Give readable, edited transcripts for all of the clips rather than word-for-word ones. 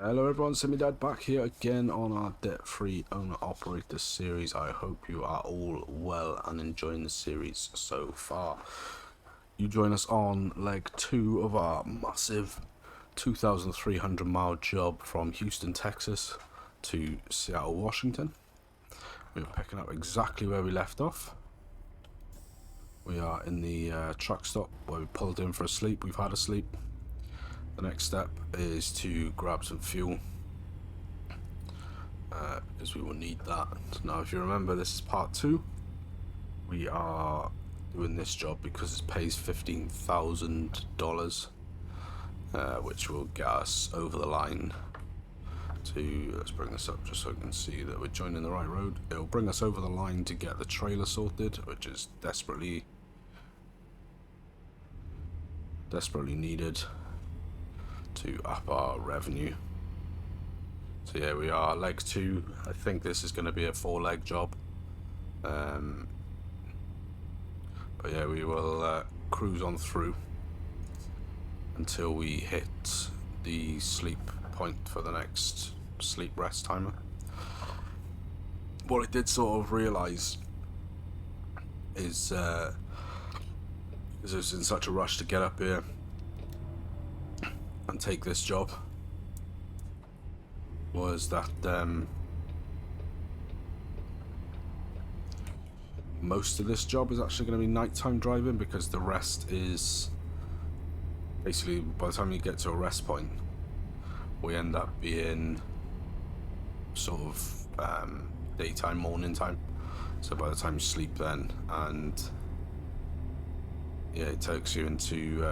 Hello everyone, Semi-Dad back here again on our debt-free owner-operator series. I hope you are all well and enjoying the series so far. You join us on leg 2 of our massive 2,300 mile job from Houston, Texas to Seattle, Washington. We're picking up exactly where we left off. We are in the truck stop where we pulled in for a sleep. We've had a sleep. The next step is to grab some fuel because we will need that. Now if you remember, this is part 2. We are doing this job because it pays $15,000 which will get us over the line to, let's bring this up just so I can see that we're joining the right road. It will bring us over the line to get the trailer sorted, which is desperately needed to up our revenue. So yeah, we are leg 2. I think this is going to be a 4-leg job, but yeah, we will cruise on through until we hit the sleep point for the next sleep rest timer. What I did sort of realize is because I was in such a rush to get up here and take this job, was that most of this job is actually going to be nighttime driving, because the rest is basically, by the time you get to a rest point, we end up being sort of daytime, morning time. So by the time you sleep then, and yeah, it takes you into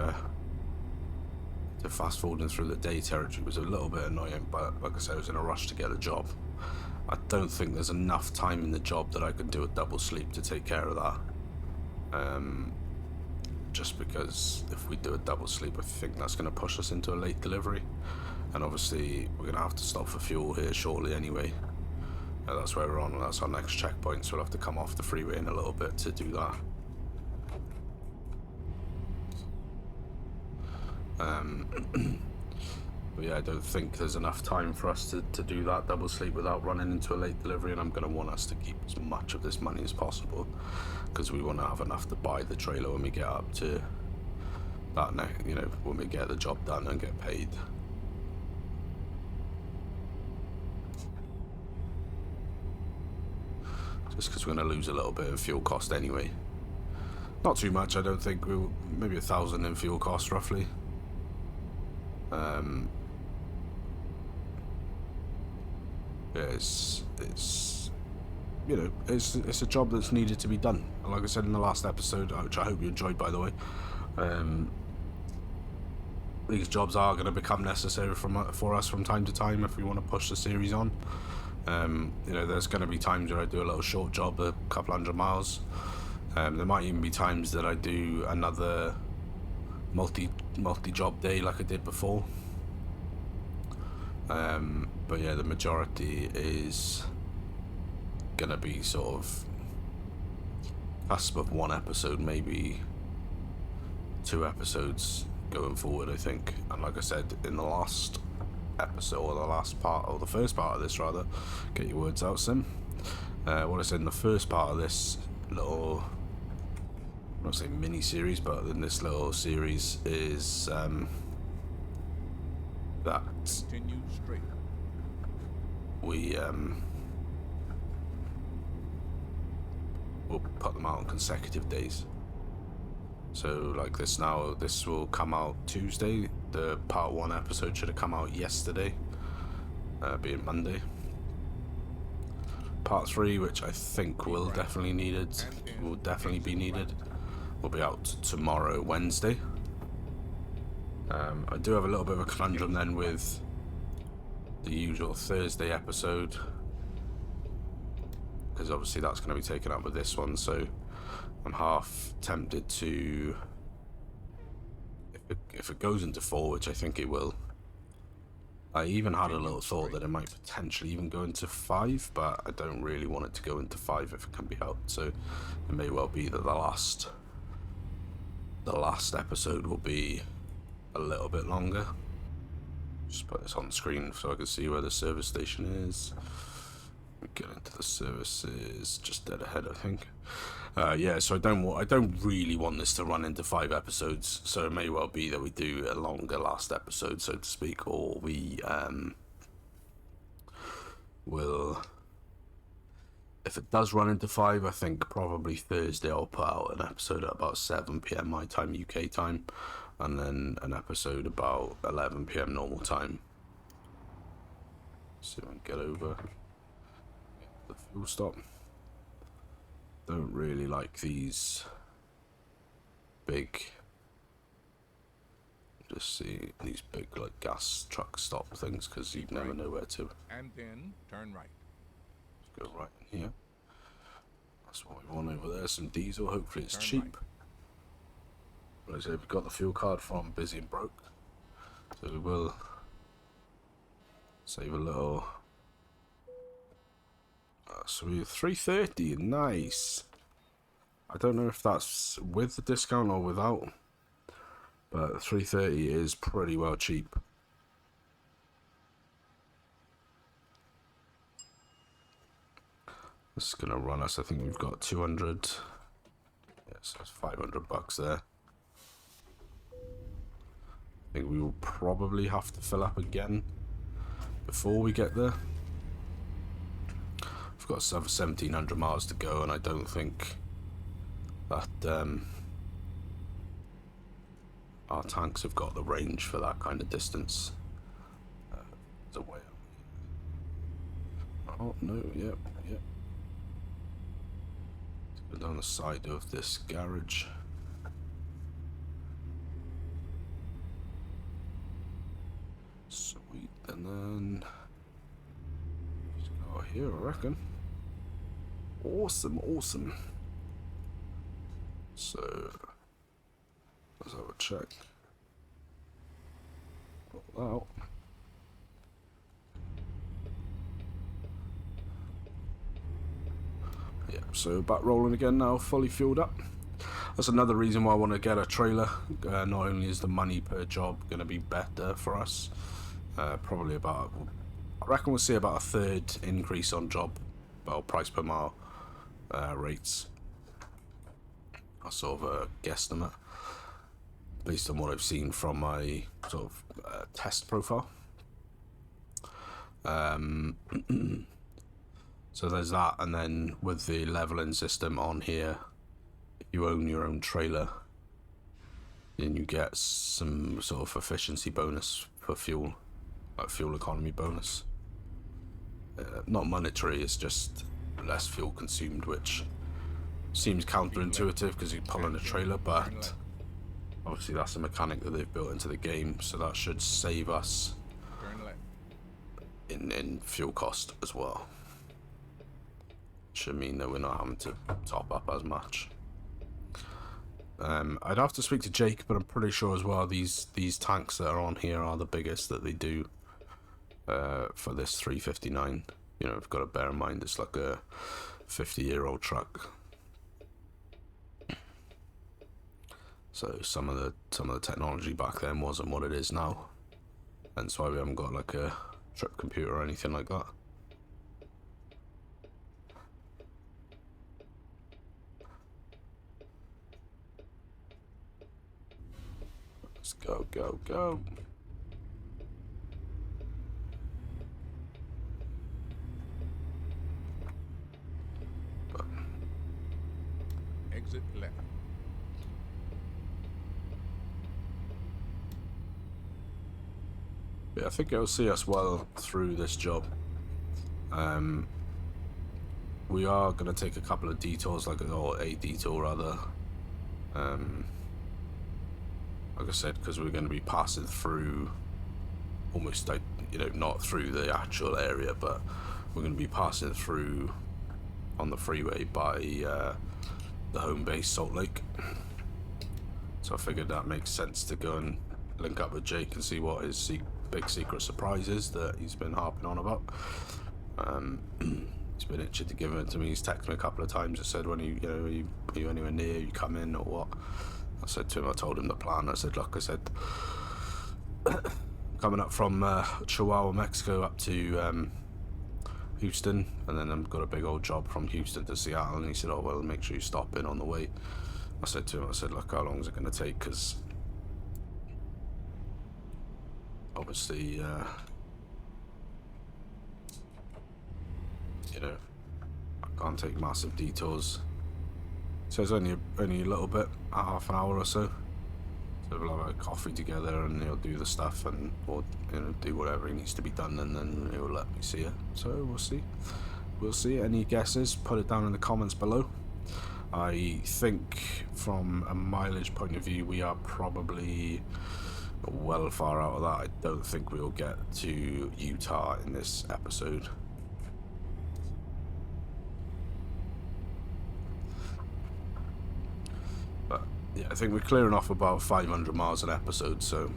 to fast forwarding through the day territory. Was a little bit annoying, but like I said, I was in a rush to get a job. I don't think there's enough time in the job that I could do a double sleep to take care of that. Just because if we do a double sleep, I think that's going to push us into a late delivery, and obviously we're going to have to stop for fuel here shortly anyway. That's where we're on, and that's our next checkpoint, so we'll have to come off the freeway in a little bit to do that. But yeah, I don't think there's enough time for us to do that double sleep without running into a late delivery, and I'm going to want us to keep as much of this money as possible, because we want to have enough to buy the trailer when we get up to that, you know, when we get the job done and get paid. Just because we're going to lose a little bit of fuel cost anyway. Not too much, I don't think. We'll maybe $1,000 in fuel cost roughly. Yeah, it's you know, it's a job that's needed to be done. And like I said in the last episode, which I hope you enjoyed, by the way, these jobs are going to become necessary for us from time to time if we want to push the series on. You know, there's going to be times where I do a little short job, a couple 100 miles. There might even be times that I do another multi-job day like I did before. But yeah, the majority is gonna be sort of cusp of 1 episode, maybe 2 episodes going forward, I think. And like I said in the last episode, or the last part, or the first part of this rather, get your words out, Sim. What I said in the first part of this little, I'm not saying mini series, but in this little series is that we we'll put them out on consecutive days. So like this now, this will come out Tuesday. The part 1 episode should have come out yesterday, being Monday. Part 3, which I think will definitely be needed, will be out tomorrow, Wednesday. I do have a little bit of a conundrum then with the usual Thursday episode, because obviously that's going to be taken up with this one, so I'm half tempted to, if it goes into 4, which I think it will. I even had a little thought that it might potentially even go into 5, but I don't really want it to go into 5 if it can be helped, so it may well be that the last episode will be a little bit longer. Just put this on the screen so I can see where the service station is. Get into the services, just dead ahead, I think. Yeah, so I don't really want this to run into 5 episodes, so it may well be that we do a longer last episode, so to speak, or we will, if it does run into 5, I think probably Thursday I'll put out an episode at about 7 PM my time, UK time, and then an episode about 11 PM normal time. See if I can get over the fuel stop. Don't really like these big, just see these big like gas truck stop things, because you never know where to. And then turn right. Let's go right in here. That's what we want over there. Some diesel. Hopefully it's cheap. Right. Like I said, we've got the fuel card from Busy and Broke, so we will save a little. So we're 330, nice. I don't know if that's with the discount or without, but 330 is pretty well cheap. This is gonna run us, I think we've got 200. Yes, that's $500 there. I think we will probably have to fill up again before we get there. We've got 1,700 miles to go, and I don't think that our tanks have got the range for that kind of distance. There's a way out. Oh no, yep. Let's go down the side of this garage. Sweet, and then just go here, I reckon. Awesome. So let's have a check. Got that out. Yeah, so back rolling again now, fully fueled up. That's another reason why I want to get a trailer. Not only is the money per job going to be better for us, probably about, I reckon we'll see about a third increase on job, well, price per mile rates. That's sort of a guesstimate based on what I've seen from my sort of test profile. So there's that, and then with the leveling system on here, if you own your own trailer, then you get some sort of efficiency bonus for fuel, like fuel economy bonus. Not monetary, it's just less fuel consumed, which seems counterintuitive because you're pulling a trailer, but obviously that's a mechanic that they've built into the game, so that should save us in fuel cost as well. Should mean that we're not having to top up as much. I'd have to speak to Jake, but I'm pretty sure as well these tanks that are on here are the biggest that they do for this 359. You know, I've got to bear in mind it's like a 50-year-old truck. So some of the technology back then wasn't what it is now. That's why we haven't got like a trip computer or anything like that. Let's go. Exit left. Yeah, I think it'll see us well through this job. We are going to take a couple of detours, or a detour rather. Like I said, because we're going to be passing through, almost like, you know, not through the actual area, but we're going to be passing through on the freeway by the home base, Salt Lake. So I figured that makes sense to go and link up with Jake and see what his big secret surprise is that he's been harping on about. He's been itching to give it to me. He's texted me a couple of times. I said, when are you anywhere near? You come in or what? I said to him, I told him the plan. I said, look, I said, coming up from Chihuahua, Mexico, up to Houston, and then I've got a big old job from Houston to Seattle. And he said, "Oh well, make sure you stop in on the way." I said to him, I said, "Look, how long is it going to take? Because obviously, you know, I can't take massive detours." So it's only a little bit, a half an hour or so. So we'll have a coffee together, and he'll do the stuff, and or do whatever he needs to be done, and then he'll let me see it. So we'll see. We'll see. Any guesses? Put it down in the comments below. I think from a mileage point of view, we are probably well far out of that. I don't think we'll get to Utah in this episode. But yeah, I think we're clearing off about 500 miles an episode, so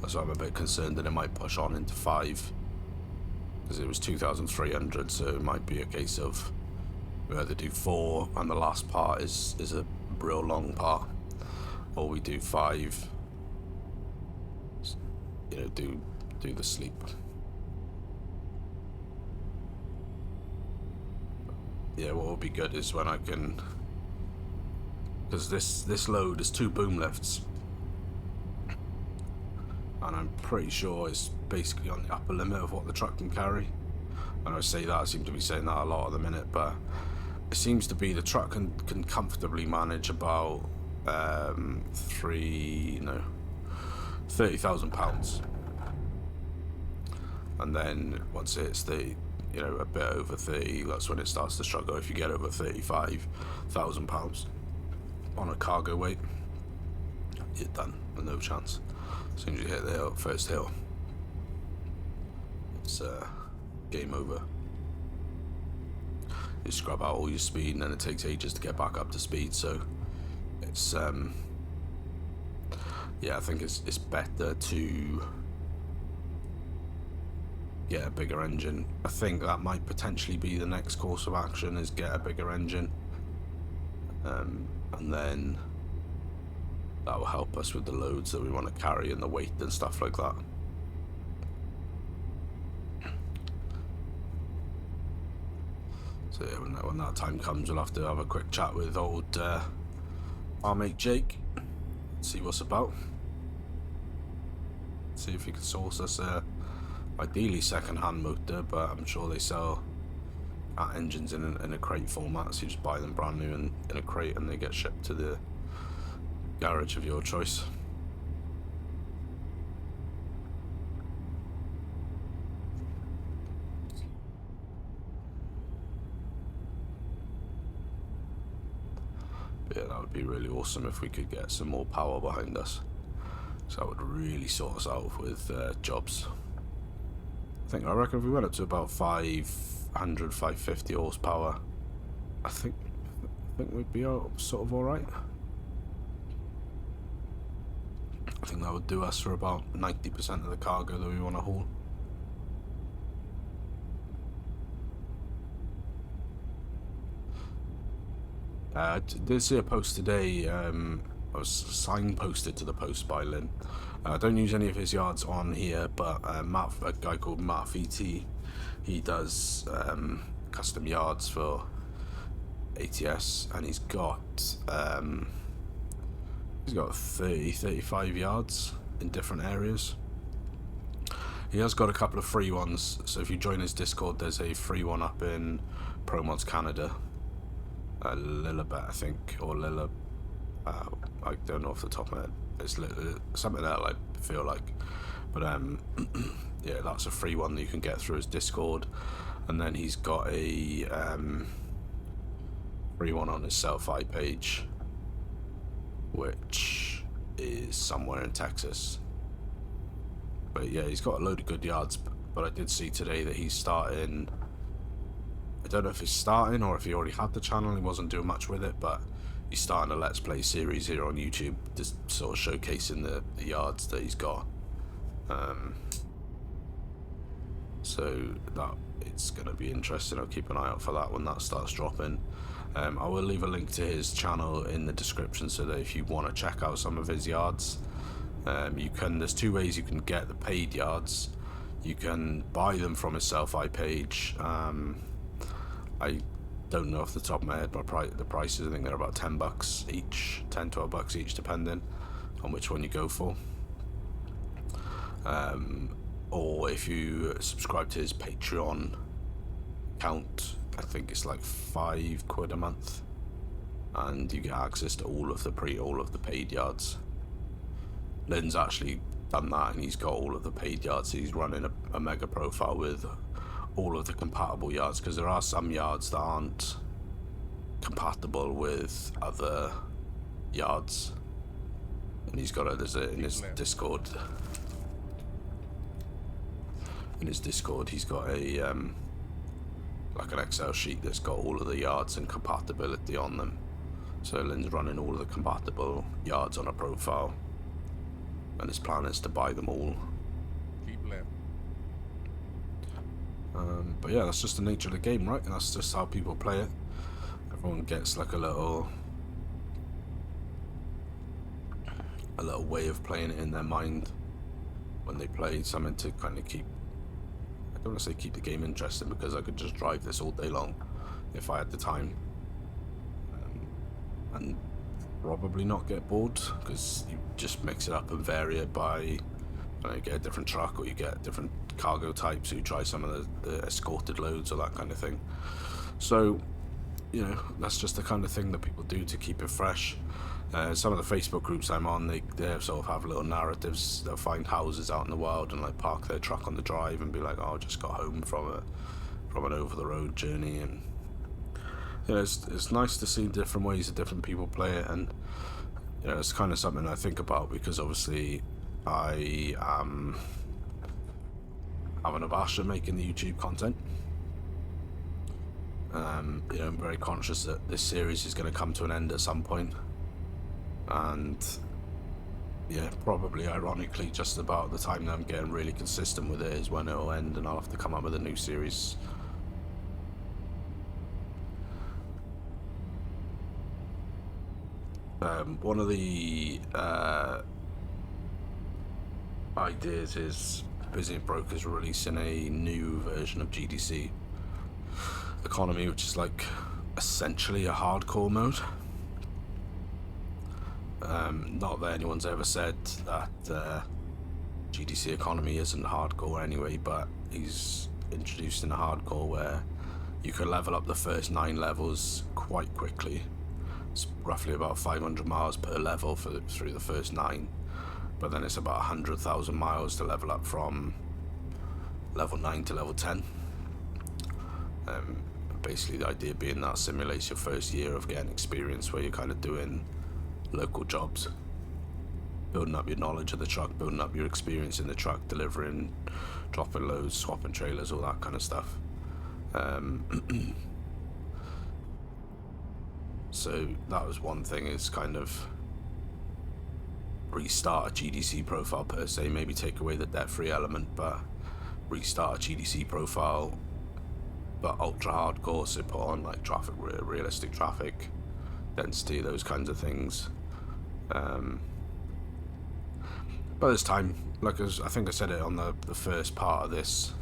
that's why I'm a bit concerned that it might push on into 5. Because it was 2,300, so it might be a case of we either do 4 and the last part is a real long part, or we do 5, do the sleep. Yeah, what will be good is when I can, because this load is 2 boom lifts, and I'm pretty sure it's basically on the upper limit of what the truck can carry. And I say that, I seem to be saying that a lot at the minute, but it seems to be the truck can comfortably manage about 30,000 pounds. And then once it's a bit over 30, that's when it starts to struggle. If you get over 35,000 pounds on a cargo weight, you're done, no chance. As soon as you hit the first hill, it's game over. You scrub out all your speed, and then it takes ages to get back up to speed. So it's yeah, I think it's better to get a bigger engine. I think that might potentially be the next course of action, is get a bigger engine, and then that will help us with the loads that we want to carry and the weight and stuff like that. So yeah, when that time comes, we'll have to have a quick chat with old our mate Jake, see what's about, see if he can source us ideally second-hand motor, but I'm sure they sell engines in a crate format, so you just buy them brand new in a crate, and they get shipped to the garage of your choice. But yeah, that would be really awesome if we could get some more power behind us. So that would really sort us out with jobs. I reckon if we went up to about 500, 550 horsepower, I think we'd be sort of alright. I think that would do us for about 90% of the cargo that we want to haul. I did see a post today. I was signposted to the post by Lynn. I don't use any of his yards on here, but a guy called Matt VT, he does custom yards for ATS, and he's got 35 yards in different areas. He has got a couple of free ones, so if you join his Discord, there's a free one up in Pro Mods Canada, Lillibet, I think, or Lilla, I don't know off the top of my head. It's something that I feel like, but yeah, that's a free one that you can get through his Discord. And then he's got a free one on his Selfie page, which is somewhere in Texas. But yeah, he's got a load of good yards. But I did see today that he's starting, I don't know if he's starting or if he already had the channel, he wasn't doing much with it, but he's starting a Let's Play series here on YouTube, just sort of showcasing the yards that he's got. So that it's going to be interesting. I'll keep an eye out for that when that starts dropping. I will leave a link to his channel in the description so that if you want to check out some of his yards, you can. There's two ways you can get the paid yards. You can buy them from his sell-fi page. I don't know off the top of my head the prices. I think they're about $10 each, $10-12 each, depending on which one you go for. Or if you subscribe to his Patreon account, I think it's like £5 a month, and you get access to all of the paid yards. Lynn's actually done that, and he's got all of the paid yards. He's running a mega profile with all of the compatible yards, because there are some yards that aren't compatible with other yards, and he's got it in his Discord. In his Discord, he's got a like an Excel sheet that's got all of the yards and compatibility on them. So Lynn's running all of the compatible yards on a profile, and his plan is to buy them all. Keep left. But yeah, that's just the nature of the game, right? And that's just how people play it. Everyone gets like a little way of playing it in their mind when they play, something to kind of keep, I don't want to say keep the game interesting, because I could just drive this all day long if I had the time, and probably not get bored, because you just mix it up and vary it by, you get a different truck, or you get different cargo types, so you try some of the escorted loads or that kind of thing. So, that's just the kind of thing that people do to keep it fresh. Some of the Facebook groups I'm on, they sort of have little narratives. They'll find houses out in the wild and like park their truck on the drive and be like, "Oh, I just got home from an over the road journey." And it's nice to see different ways that different people play it, and it's kind of something I think about, because obviously I am having a bash at making the YouTube content. I'm very conscious that this series is going to come to an end at some point. And probably ironically, just about the time that I'm getting really consistent with it is when it'll end, and I'll have to come up with a new series. One of the ideas is Busy and Brokers releasing a new version of GDC economy, which is like essentially a hardcore mode. Not that anyone's ever said that GDC economy isn't hardcore anyway, but he's introduced in a hardcore where you can level up the first 9 levels quite quickly. It's roughly about 500 miles per level through the first 9, but then it's about 100,000 miles to level up from level 9 to level 10. Basically the idea being that simulates your first year of getting experience, where you're kind of doing local jobs, building up your knowledge of the truck, building up your experience in the truck, delivering, dropping loads, swapping trailers, all that kind of stuff. So that was one thing, is kind of restart a GDC profile per se, maybe take away the debt-free element, but restart a GDC profile, but ultra hardcore, so put on like traffic, realistic traffic density, those kinds of things. But this time, like I think I said it on the first part of this,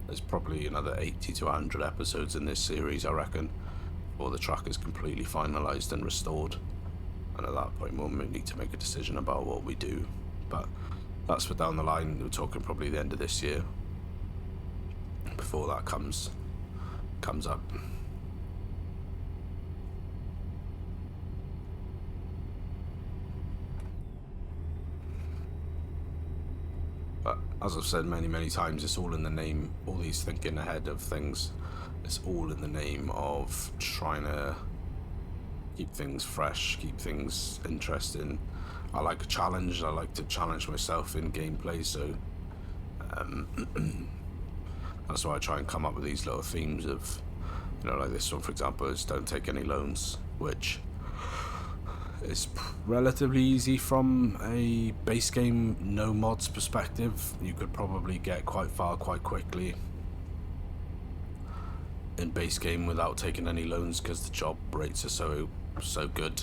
there's probably another 80 to 100 episodes in this series, I reckon, before the track is completely finalised and restored, and at that point we'll need to make a decision about what we do, but that's for down the line. We're talking probably the end of this year before that comes up. But as I've said many times, it's all in the name, all these thinking ahead of things, it's all in the name of trying to keep things fresh, keep things interesting. I like a challenge, I like to challenge myself in gameplay, so that's why I try and come up with these little themes of, like this one for example is don't take any loans, which It's relatively easy from a base game no mods perspective. You could probably get quite far quite quickly in base game without taking any loans because the job rates are so good.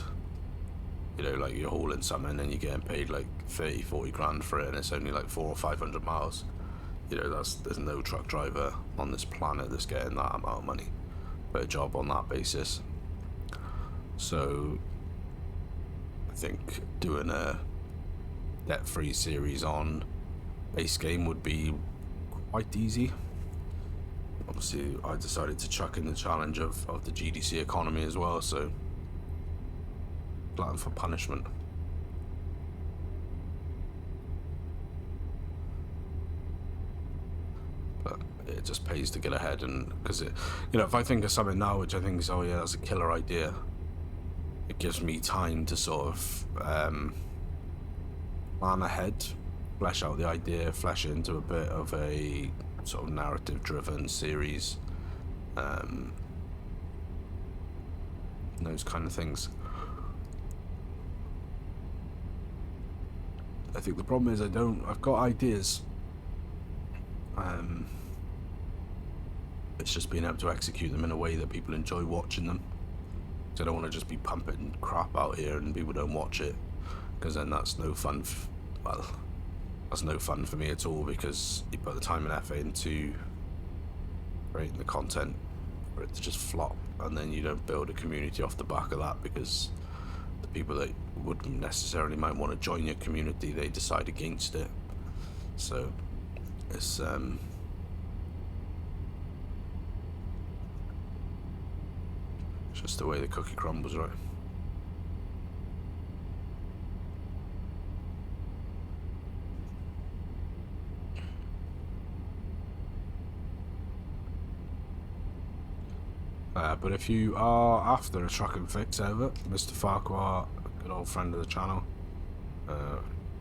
You know, like you're hauling something and you're getting paid like 30-40 grand for it, and it's only like 400 or 500 miles. You know, there's no truck driver on this planet that's getting that amount of money for a job on that basis. So I think doing a debt-free series on base game would be quite easy. Obviously, I decided to chuck in the challenge of the GDC economy as well, so plan for punishment. But it just pays to get ahead, and because it, you know, if I think of something now which I think is, oh yeah, that's a killer idea, it gives me time to sort of plan ahead, flesh out the idea, flesh it into a bit of a sort of narrative driven series, those kind of things. I think the problem is I've got ideas, it's just being able to execute them in a way that people enjoy watching them. So I don't want to just be pumping crap out here and people don't watch it, because then that's no fun. Well, that's no fun for me at all, because you put the time and effort into creating the content for it to just flop, and then you don't build a community off the back of that, because the people that wouldn't necessarily might want to join your community, they decide against it. So it's just the way the cookie crumbles, right? But if you are after a truck and fix ever, Mr. Farquhar, a good old friend of the channel,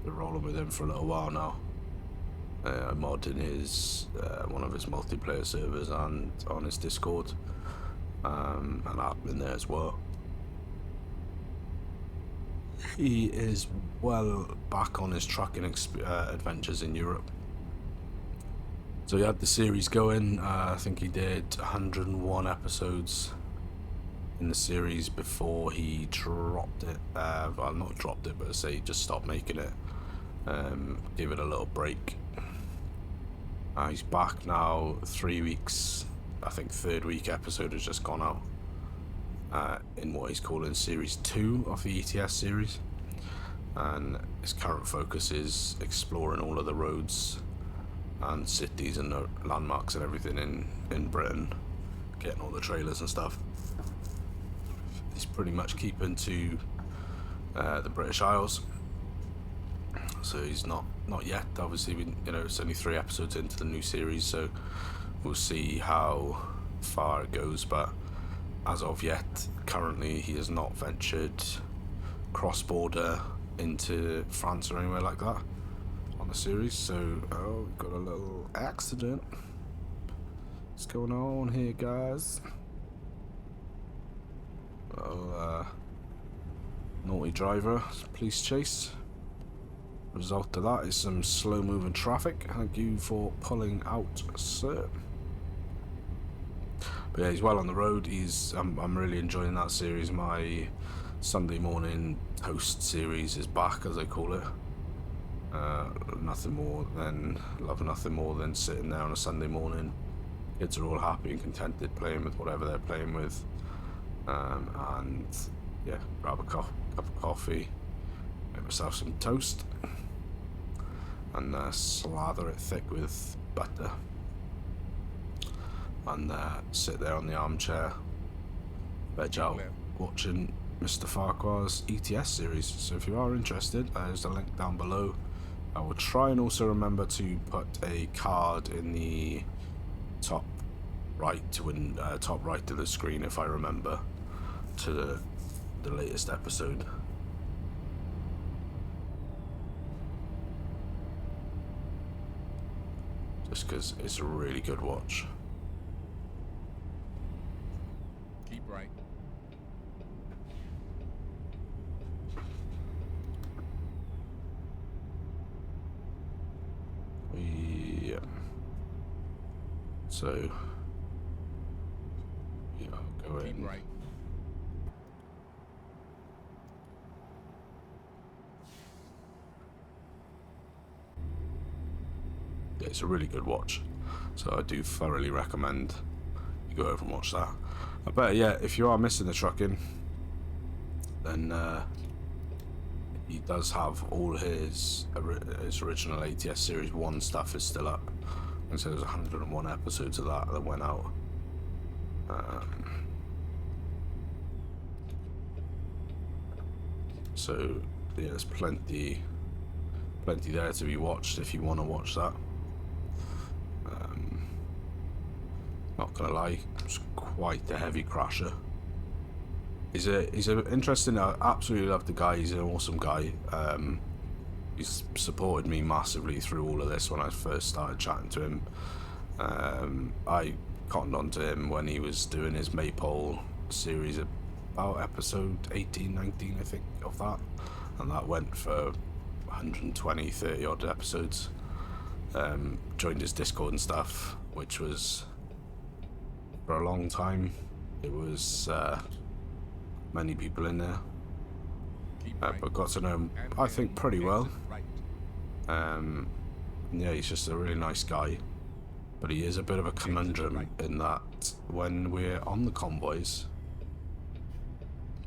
been rolling with him for a little while now. I mod in his one of his multiplayer servers and on his Discord, and I've been there as well. He is well back on his trucking adventures in Europe. So he had the series going. I think he did 101 episodes in the series before he dropped it. Well, not dropped it, but say he just stopped making it. Gave it a little break. He's back now, 3 weeks. I think third week episode has just gone out in what he's calling series 2 of the ETS series. And his current focus is exploring all of the roads and cities and the landmarks and everything in Britain, getting all the trailers and stuff. He's pretty much keeping to the British Isles, so he's not yet. Obviously, you know, it's only 3 episodes into the new series, so we'll see how far it goes. But as of yet, currently, he has not ventured cross-border into France or anywhere like that on the series. So, oh, we've got a little accident. What's going on here, guys? Well, naughty driver, police chase. Result of that is some slow moving traffic. Thank you for pulling out, sir. But yeah, he's well on the road. I'm really enjoying that series. My Sunday morning toast series is back, as I call it. Love nothing more than sitting there on a Sunday morning. Kids are all happy and contented playing with whatever they're playing with, and yeah, grab a cup of coffee, make myself some toast, and slather it thick with butter, and sit there on the armchair, veg out, watching Mr. Farquhar's ETS series. So if you are interested, there's a link down below. I will try and also remember to put a card in the top right of the screen, if I remember, to the latest episode. Just because it's a really good watch. Keep right. So yeah, I'll go in. Right. Yeah, it's a really good watch, so I do thoroughly recommend you go over and watch that. I bet, yeah, if you are missing the trucking, then he does have all his original ATS Series 1 stuff is still up, and so there's 101 episodes of that went out. So yeah, there's plenty there to be watched if you want to watch that. Not gonna lie, it's quite a heavy crasher. He's a interesting. I absolutely love the guy. He's an awesome guy. He's supported me massively through all of this when I first started chatting to him. I cottoned onto him when he was doing his Maypole series, about episode 18, 19, I think, of that, and that went for 120, 30 odd episodes. Joined his Discord and stuff, which was for a long time. It was many people in there, but got to know him, I think, pretty well. Yeah, he's just a really nice guy, but he is a bit of a conundrum in that when we're on the convoys,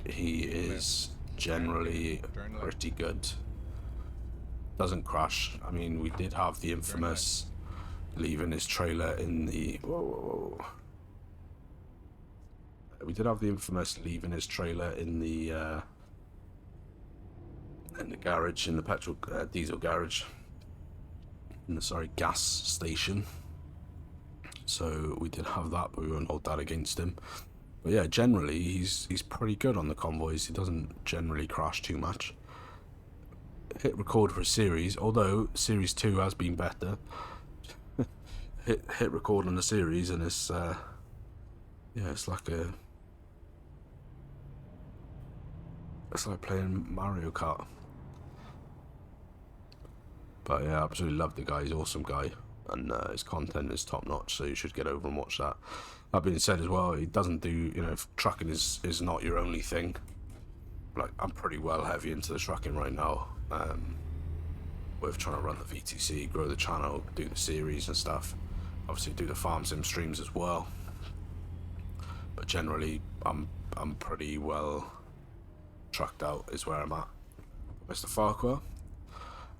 he is generally pretty good. Doesn't crash. I mean, we did have the infamous leaving his trailer in the we did have the infamous leaving his trailer in the garage, in the petrol diesel garage, in the gas station. So we did have that, but we won't hold that against him. But yeah, generally he's pretty good on the convoys. He doesn't generally crash too much. Hit record for a series, although series 2 has been better. hit record on the series, and it's yeah, it's like playing Mario Kart. But yeah, I absolutely love the guy. He's an awesome guy, and his content is top notch, so you should get over and watch that. That being said as well, he doesn't do, you know, if trucking is not your only thing. Like, I'm pretty well heavy into the trucking right now, with trying to run the VTC, grow the channel, do the series and stuff. Obviously do the farm sim streams as well, but generally I'm pretty well trucked out is where I'm at. Mr. Farquhar,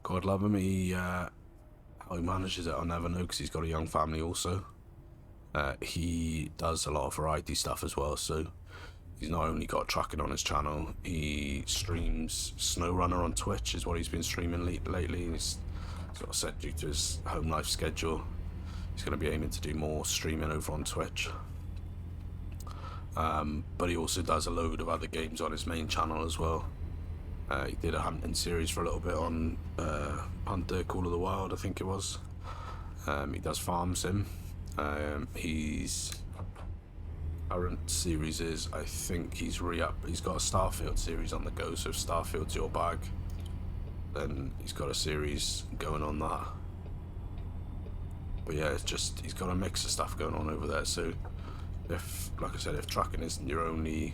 God love him, how he manages it I'll never know, because he's got a young family also. He does a lot of variety stuff as well, so he's not only got trucking on his channel, he streams SnowRunner on Twitch is what he's been streaming lately. He's sort of said, due to his home life schedule, he's going to be aiming to do more streaming over on Twitch. But he also does a load of other games on his main channel as well. He did a hunting series for a little bit on Hunter Call of the Wild, I think it was. He does farm sim. He's current series is, I think he's he's got a Starfield series on the go, so if Starfield's your bag, then he's got a series going on that. But yeah, it's just, he's got a mix of stuff going on over there, so if, like I said, if trucking isn't your only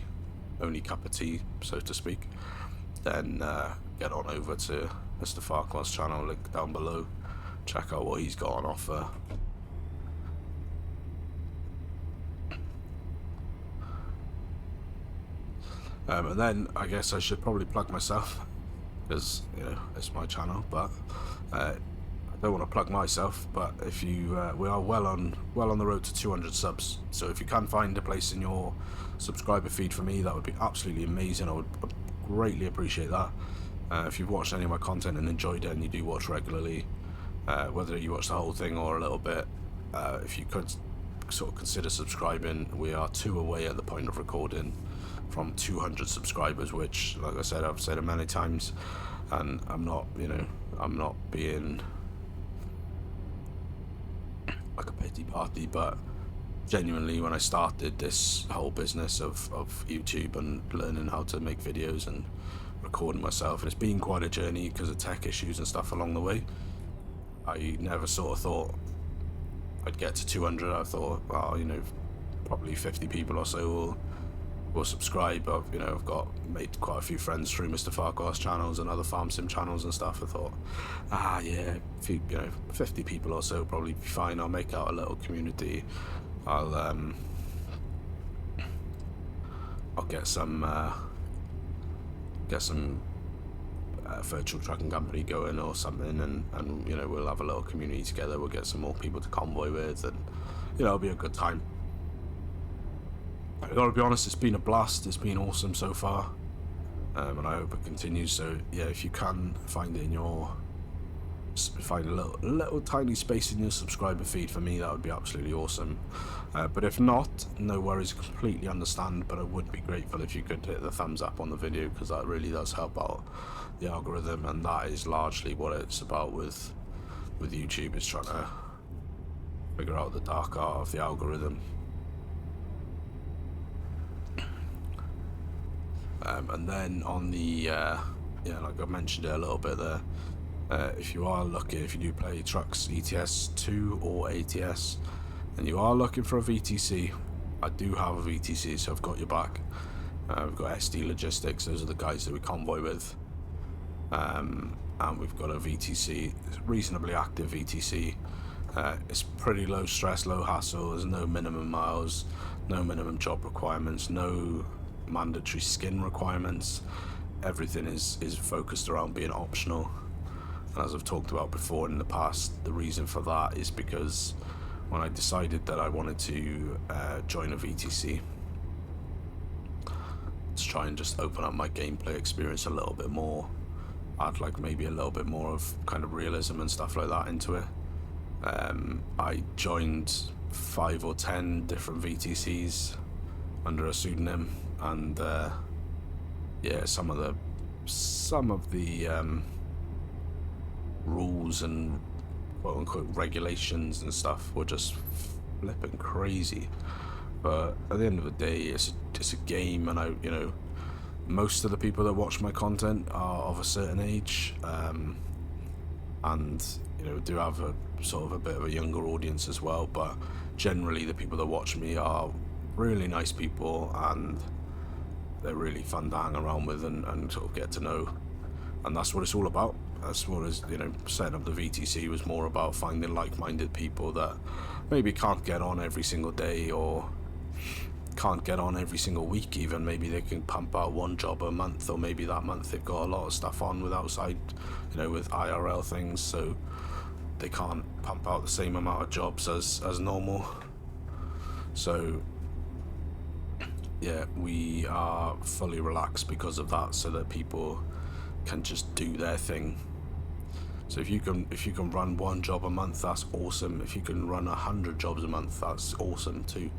cup of tea, so to speak, then get on over to Mr. Farquhar's channel, link down below, check out what he's got on offer. And then I guess I should probably plug myself, because, you know, it's my channel, but I don't want to plug myself, but if you we are well on the road to 200 subs, so if you can find a place in your subscriber feed for me, that would be absolutely amazing. I would greatly appreciate that. If you've watched any of my content and enjoyed it, and you do watch regularly, whether you watch the whole thing or a little bit, if you could sort of consider subscribing. We are 2 away at the point of recording from 200 subscribers, which, like I said, I've said it many times, and I'm not, you know, I'm not being like a pity party, but genuinely, when I started this whole business of YouTube and learning how to make videos and recording myself, and it's been quite a journey because of tech issues and stuff along the way, I never sort of thought I'd get to 200, I thought, well, you know, probably 50 people or so will subscribe. I've got made quite a few friends through Mr. Farquhar's channels and other farm sim channels and stuff. I thought, yeah, 50 people or so probably be fine. I'll make out a little community. I'll get some virtual trucking company going or something, and you know, we'll have a little community together. We'll get some more people to convoy with, and you know, it'll be a good time. I gotta be honest, it's been a blast. It's been awesome so far, and I hope it continues. So yeah, if you can find a little tiny space in your subscriber feed for me, that would be absolutely awesome. But if not, no worries, completely understand, but I would be grateful if you could hit the thumbs up on the video, because that really does help out the algorithm, and that is largely what it's about with YouTube, is trying to figure out the dark art of the algorithm. And then on the like I mentioned it a little bit there, if you do play trucks ETS 2 or ATS, and you are looking for a VTC, I do have a VTC, so I've got your back. We've got SD Logistics, those are the guys that we convoy with, and we've got a VTC, reasonably active VTC. It's pretty low stress, low hassle. There's no minimum miles, no minimum job requirements, no mandatory skin requirements. Everything is focused around being optional. And as I've talked about before in the past, the reason for that is because when I decided that I wanted to join a VTC to try and just open up my gameplay experience a little bit more, add like maybe a little bit more of kind of realism and stuff like that into it, I joined 5 or 10 different VTCs under a pseudonym, and yeah, some of the rules and quote unquote regulations and stuff were just flipping crazy. But at the end of the day, it's a game, and you know, most of the people that watch my content are of a certain age, and you know, do have a sort of a bit of a younger audience as well. But generally, the people that watch me are really nice people, and they're really fun to hang around with and sort of get to know. And that's what it's all about. That's what is, you know, setting up the VTC was more about finding like-minded people that maybe can't get on every single day, or can't get on every single week even. Maybe they can pump out one job a month, or maybe that month they've got a lot of stuff on with outside, you know, with IRL things, so they can't pump out the same amount of jobs as normal. So yeah, we are fully relaxed because of that, so that people can just do their thing. So if you can run one job a month, that's awesome. If you can run 100 jobs a month, that's awesome too.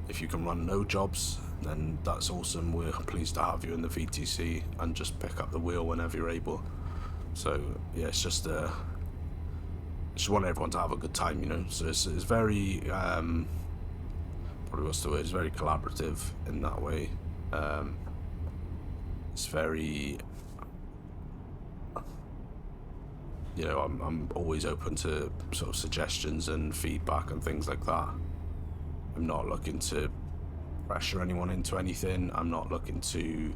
If you can run no jobs, then that's awesome. We're pleased to have you in the VTC, and just pick up the wheel whenever you're able. So yeah, it's just want everyone to have a good time, you know. So it's very probably what's the word? It's very collaborative in that way. It's very, you know, I'm always open to sort of suggestions and feedback and things like that. I'm not looking to pressure anyone into anything. I'm not looking to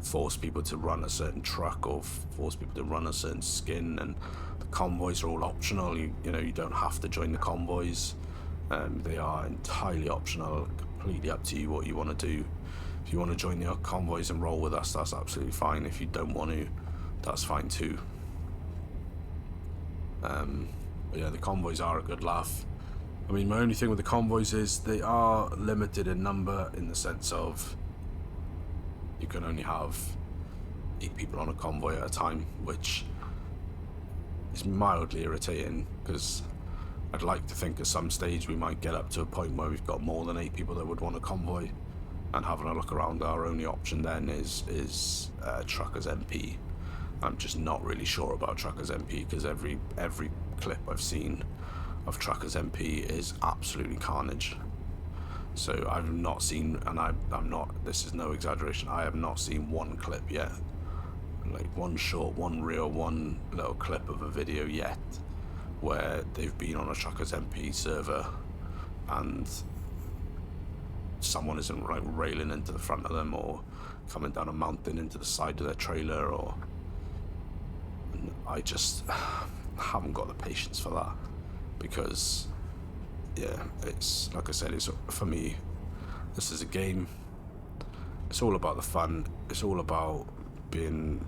force people to run a certain truck or force people to run a certain skin, and the convoys are all optional. You know, you don't have to join the convoys. They are entirely optional, completely up to you what you want to do. If you want to join the convoys and roll with us, that's absolutely fine. If you don't want to, that's fine too. But yeah, the convoys are a good laugh. I mean, my only thing with the convoys is they are limited in number, in the sense of you can only have 8 people on a convoy at a time, which is mildly irritating, because I'd like to think at some stage we might get up to a point where we've got more than 8 people that would want a convoy, and having a look around, our only option then is Truckers MP. I'm just not really sure about Truckers MP, because every clip I've seen of Truckers MP is absolutely carnage. So I've not seen, and I'm not, this is no exaggeration, I have not seen one clip yet, like one short, one reel, one little clip of a video yet, where they've been on a Truckers MP server and someone isn't like railing into the front of them or coming down a mountain into the side of their trailer, or I just haven't got the patience for that, because yeah, it's like I said, it's for me, this is a game. It's all about the fun. It's all about being,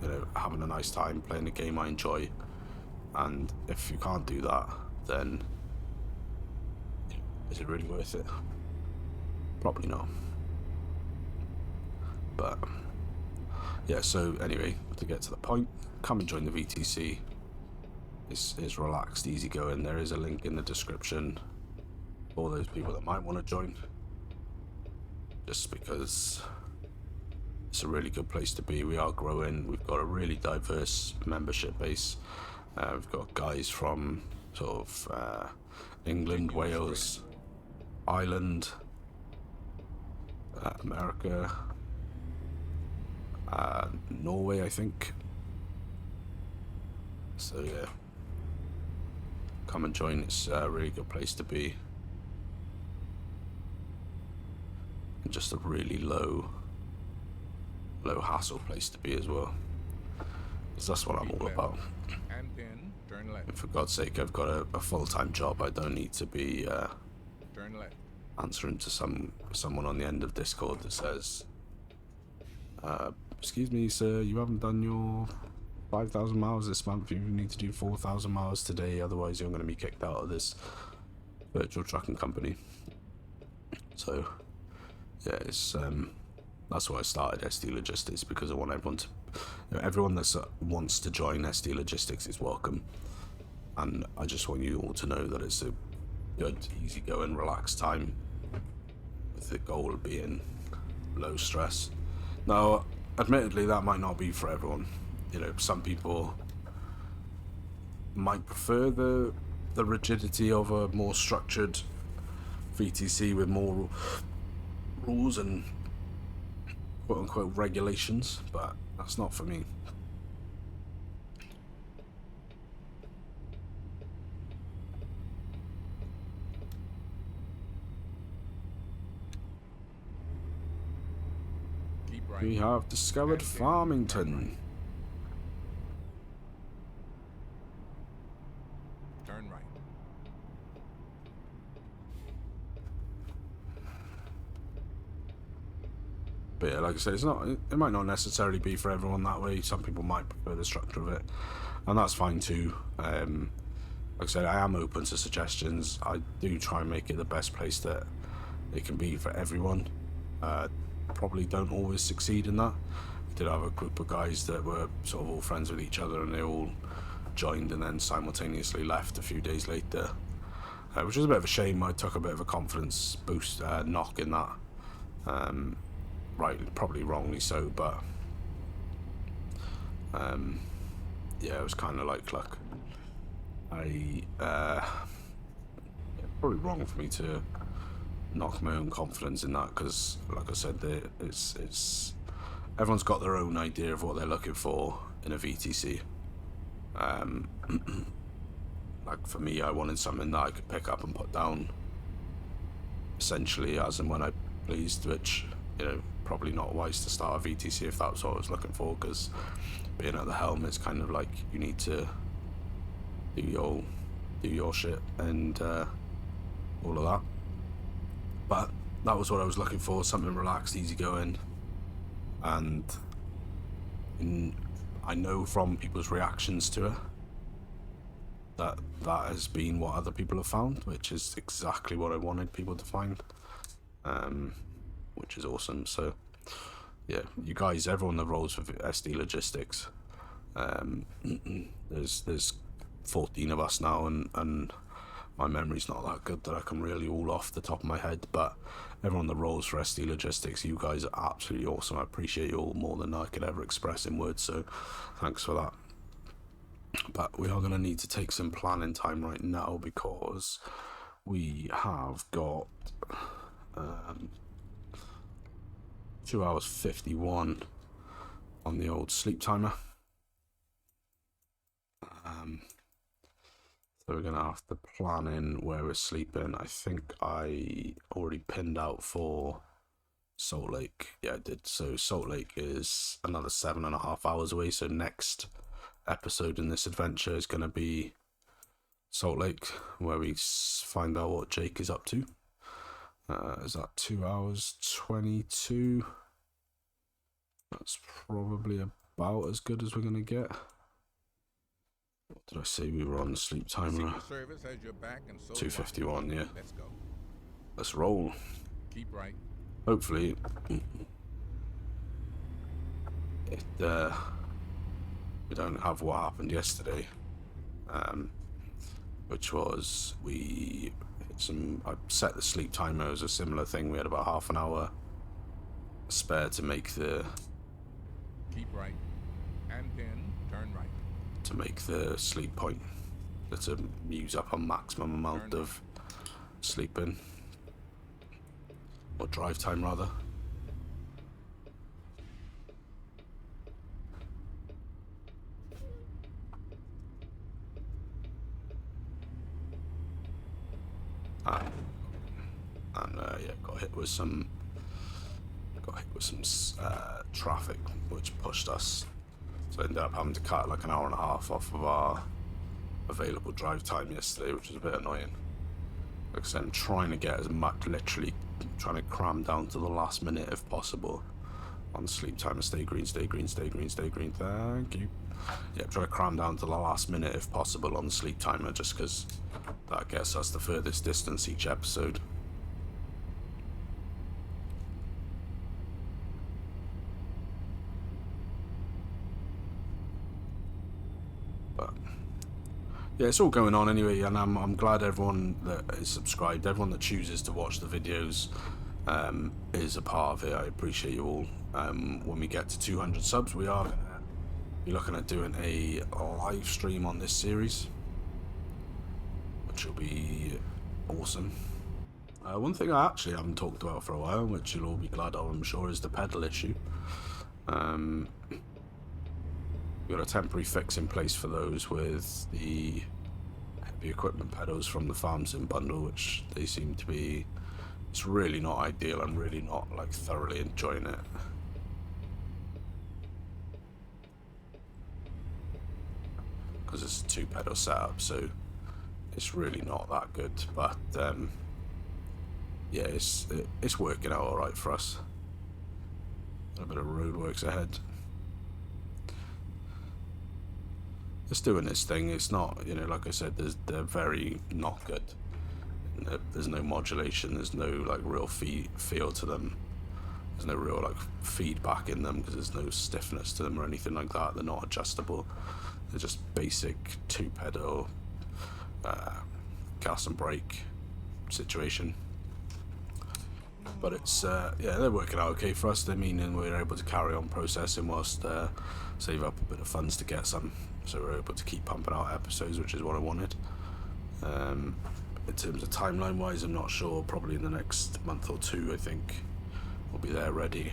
you know, having a nice time playing a game I enjoy. And if you can't do that, then is it really worth it? Probably not. But yeah, so anyway, to get to the point, come and join the VTC. It's relaxed, easy going. There is a link in the description for those people that might want to join, just because it's a really good place to be. We are growing. We've got a really diverse membership base. We've got guys from sort of England, Wales, Ireland, America, Norway, I think. So yeah, come and join. It's a really good place to be, and just a really low hassle place to be as well, because that's what I'm all about. And for God's sake, I've got a full-time job. I don't need to be answering to someone on the end of Discord that says, excuse me sir, you haven't done your 5,000 miles this month, you need to do 4,000 miles today, otherwise you're going to be kicked out of this virtual trucking company. So yeah, it's that's why I started SD Logistics, because I want everyone to, you know, everyone that wants to join SD Logistics is welcome, and I just want you all to know that it's a good, easygoing, relaxed time, with the goal being low stress. Now, admittedly, that might not be for everyone. You know, some people might prefer the rigidity of a more structured VTC with more rules and quote-unquote regulations, but that's not for me. We have discovered Farmington. Turn right. But yeah, like I said, it might not necessarily be for everyone that way. Some people might prefer the structure of it, and that's fine too. Like I said, I am open to suggestions. I do try and make it the best place that it can be for everyone. Probably don't always succeed in that. We did have a group of guys that were sort of all friends with each other, and they all joined and then simultaneously left a few days later, which was a bit of a shame. I took a bit of a confidence boost knock in that. Right, probably wrongly so, but yeah, it was kind of like, look, probably wrong for me to knock my own confidence in that, because like I said, it's everyone's got their own idea of what they're looking for in a VTC. Like for me, I wanted something that I could pick up and put down essentially as and when I pleased, which, you know, probably not wise to start a VTC if that's what I was looking for, because being at the helm is kind of like you need to do your shit and all of that. But that was what I was looking for, something relaxed, easygoing, and I know from people's reactions to it that has been what other people have found, which is exactly what I wanted people to find, which is awesome. So yeah, you guys, everyone that rolls with SD Logistics, there's 14 of us now, and my memory's not that good that I can really all off the top of my head, but everyone that rolls for SD Logistics, you guys are absolutely awesome. I appreciate you all more than I could ever express in words, so thanks for that. But we are going to need to take some planning time right now, because we have got 2 hours 51 on the old sleep timer. So we're gonna have to plan in where we're sleeping. I think I already pinned out for Salt Lake. Yeah, I did. So Salt Lake is another 7.5 hours away. So next episode in this adventure is gonna be Salt Lake, where we find out what Jake is up to. Is that 2 hours 22? That's probably about as good as we're gonna get. What did I say we were on the sleep timer? 2:51, yeah. Let's go. Let's roll. Keep right. Hopefully, we don't have what happened yesterday, which was I set the sleep timer as a similar thing. We had about half an hour spare to make the Keep right. And then turn right. to make the sleep point, to use up a maximum amount of sleeping, or drive time rather. Yeah, got hit with some traffic, which pushed us. So I ended up having to cut like an hour and a half off of our available drive time yesterday, which was a bit annoying. Like I said, I'm trying to get as much, literally trying to cram down to the last minute if possible on the sleep timer. Stay green, stay green, stay green, stay green. Thank you. Yeah, I'm trying to cram down to the last minute if possible on the sleep timer, just because that gets us the furthest distance each episode. But yeah, it's all going on anyway, and I'm glad everyone that is subscribed, everyone that chooses to watch the videos, is a part of it. I appreciate you all. When we get to 200 subs, we are going to be looking at doing a live stream on this series, which will be awesome. One thing I actually haven't talked about for a while, which you'll all be glad of, I'm sure, is the pedal issue. We've got a temporary fix in place for those with the heavy equipment pedals from the Farm Sim bundle, which they seem to be. It's really not ideal. I'm really not like thoroughly enjoying it. Because it's a 2-pedal setup, so it's really not that good. But yeah, it's working out all right for us. A bit of roadworks ahead. It's doing this thing. It's not, like I said, they're very not good. There's no modulation. There's no like real feel to them. There's no real like feedback in them because there's no stiffness to them or anything like that. They're not adjustable. They're just basic 2-pedal gas and brake situation. But it's yeah, they're working out okay for us. They're meaning we're able to carry on processing whilst save up a bit of funds to get some. So we're able to keep pumping out episodes, which is what I wanted. In terms of timeline wise, I'm not sure. Probably in the next month or two, I think we'll be there ready.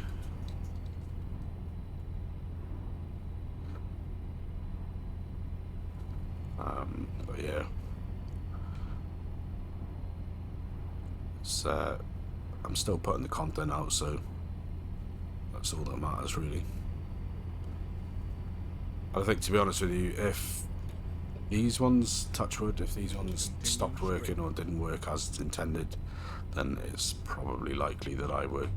But yeah, it's, I'm still putting the content out, so that's all that matters really. I think, to be honest with you, if these ones, touch wood, if these ones stopped working or didn't work as intended, then it's probably likely that I would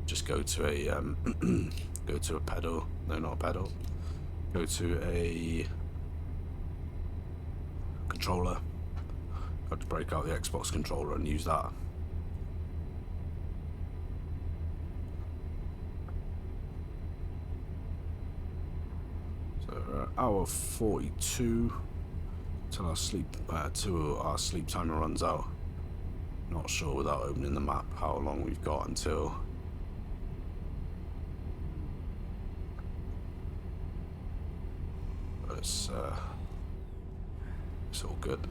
just go to a go to a pedal. No, not a pedal. Go to a controller. I had to break out the Xbox controller and use that. Hour 42 till our sleep timer runs out. Not sure without opening the map how long we've got until. But it's all good.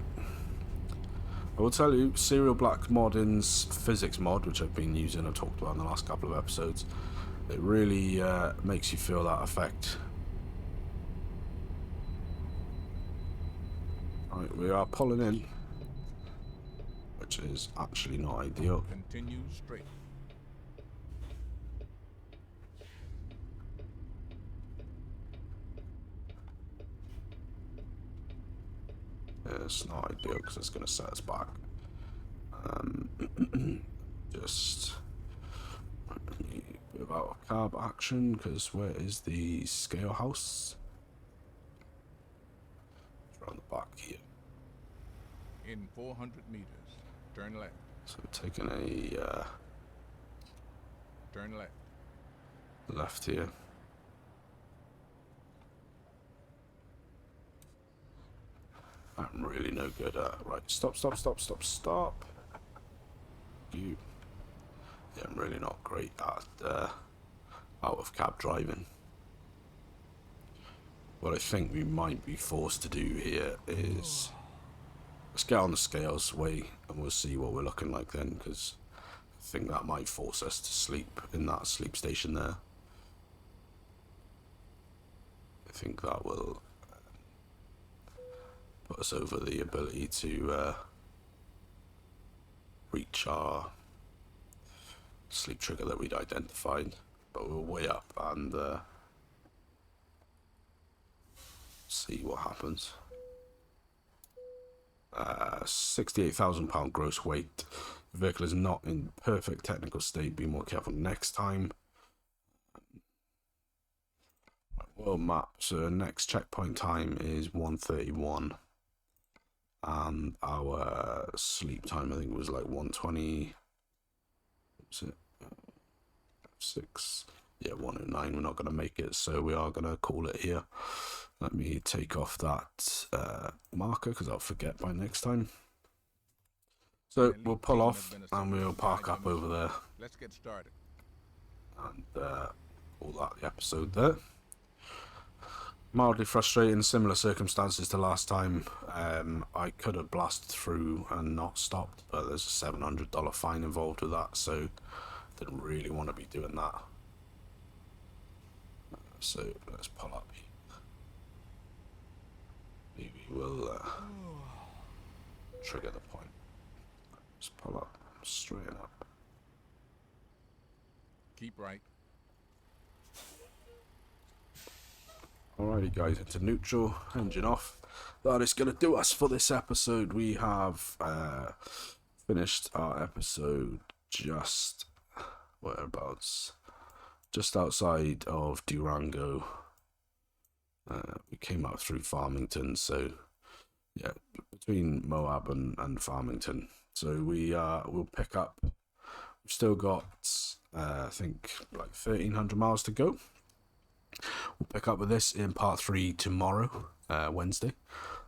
I will tell you, Serial Black Modding's physics mod, which I've been using, I've talked about in the last couple of episodes, it really makes you feel that effect. Right, we are pulling in, which is actually not ideal. Continue straight. It's not ideal because it's going to set us back. Just let me move out of cab action, because where is the scale house? It's around the back here. In 400 meters, turn left. So we're taking a Turn left. left here. I'm really no good at... Right, stop. You... Yeah, I'm really not great at out of cab driving. What I think we might be forced to do here is... Let's get on the scales way and we'll see what we're looking like then, because I think that might force us to sleep in that sleep station there. I think that will put us over the ability to reach our sleep trigger that we'd identified, but we'll weigh up and see what happens. £68,000 gross weight. The vehicle is not in perfect technical state. Be more careful next time. World map. So next checkpoint time is 1:31, and our sleep time I think was like 1:20. What's it? 6. Yeah, 1:09. We're not going to make it, so we are going to call it here. Let me take off that marker because I'll forget by next time. So we'll pull off and we'll park up over there. Let's get started. And all that the episode there. Mildly frustrating, similar circumstances to last time. I could have blasted through and not stopped, but there's a $700 fine involved with that, so didn't really want to be doing that. So let's pull up here. Maybe we'll trigger the point. Just pull up, straighten up. Keep right. Alrighty guys, into neutral, engine off. That is going to do us for this episode. We have finished our episode just whereabouts, just outside of Durango. We came out through Farmington, so yeah, between Moab and Farmington. So we'll pick up. We've still got I think like 1,300 miles to go. We'll pick up with this in part 3 tomorrow, Wednesday.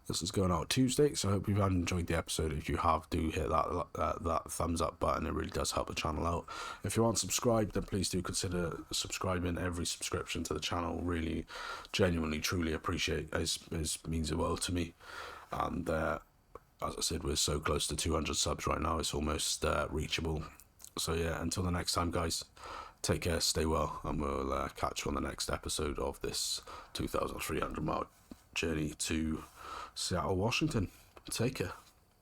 This is going out Tuesday, so I hope you've enjoyed the episode. If you have, do hit that thumbs up button. It really does help the channel out. If you aren't subscribed, then please do consider subscribing. Every subscription to the channel really, genuinely, truly appreciate. It means the world to me. And as I said, we're so close to 200 subs right now. It's almost reachable. So yeah, until the next time, guys. Take care, stay well, and we'll catch you on the next episode of this 2,300 mile journey to Seattle, Washington. Take care.